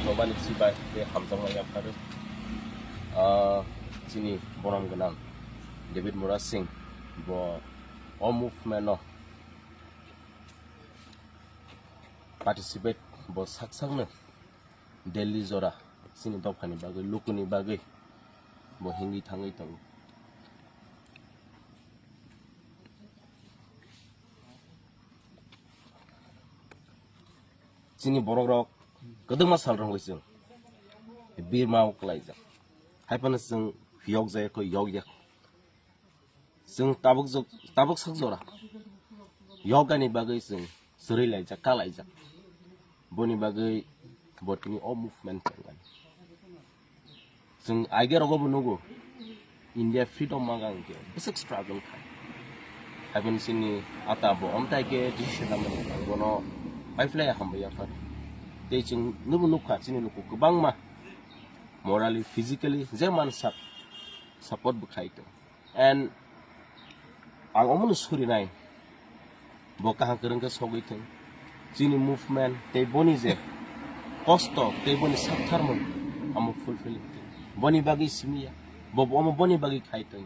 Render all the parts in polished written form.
Global Belai Hambai Yapharkha sini bonam genang Devid Murasing bo all movement no participate bo saksang Delhi zora sini dopani bagai lukuni bagai bo hingi tangai tang sini borok kedeng masal rong wisung bir mau kelaiza haipan sing yok zai ko yok ya sing tabuk sak zora yoga ni bagai sing seri laija kalaija boni bagai bot ni all movement kan sing aiger ogo bunugo India freedom magang ke besok struggle kai haipan sini ata bo omtai ke decision amani gono Belai Hambai Yapharkha Tei chung nuka sini luku kebang mah morally physically zaman support bukai itu and ang omun suri nai boka hangkereng ke sogi itu sini movement tei boni je kosto tei boni sakthar mun amu fulfill itu boni bagi simia bobo amu boni bagi kai itu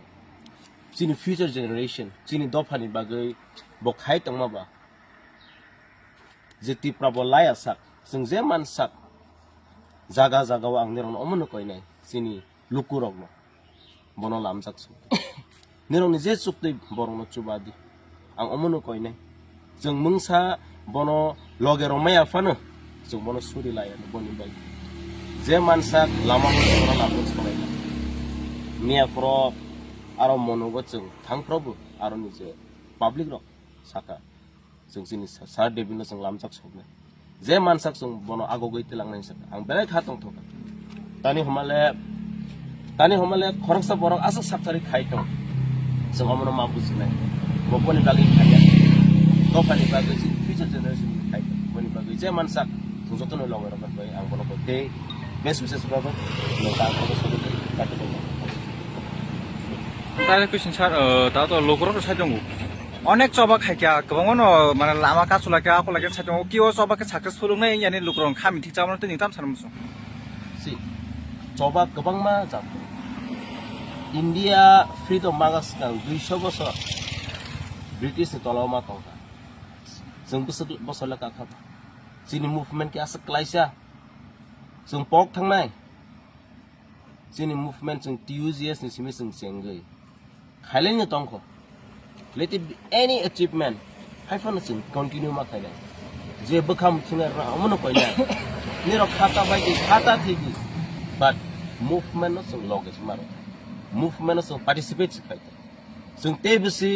sini future generation sini dopani bagi bokai itu maba jeti prabo laya sak sing zaman sak jaga wa ang nirong omono koi nai sini lukurok no bono lamsak su nirong ni je sukti borong no chubadi ang omono koi nai jeng mungsa bono logero maya fano jeng bono suri laya no boni bai zaman sak lama bono lamsak su nai nia fro aro mono go jeng thang probu aro ni je public rok saka jeng sini sa Devid no jeng lamsak su nai zaman sak sung bono ago goi tilang nang sak ang belai khatong thoka tani homale khorok sa borok asak saptari khai tong sung omono ma businai boponi bagi khaya kopani bagi future generation khai boni bagi zaman sak sung jotono logero kan bai ang bono kote best wishes baba no ka ko so ka to তাহলে question sir তা তো লোকরো সাইদং অনেক চবা খাইকা গোবাং মানে লামা কাচুলাকে আকলাকে সাইদং কিও চবাকে সাকসেসফুল নাই ইয়ানি লোকরং খামি ঠিক জামানো তে নিতাম সারমसु si coba kebang ma jam India freedom magas kang 200 bosor British ni tolo ma tongka jeng bosor la ka kha sini movement ki asak klaisa jeng pok thang nai sini movement jeng TUGS ni simi jeng sengai khailen ni tongko let it be any achievement haifan jeng continue ma khailai je bekham thina ra amono koi nai niro khata bai ki khata thigi but movement no sung logis maro movement no sung participate khai sung te bisi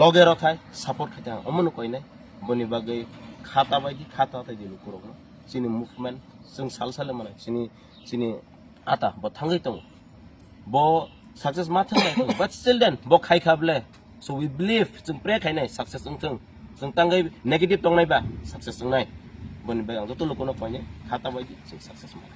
logero thai support khai amono koi nai boni bagai khata bai ki khata thai dilu kurok no sini movement sung sal mana sini ata bo thangai tong bo success ma thangai but still then bo khai khable so we believe sung pray khai nai success sung tangai negative tong nai ba success sung nai boni bagang joto lokono koi nai khata bai ki sung success ma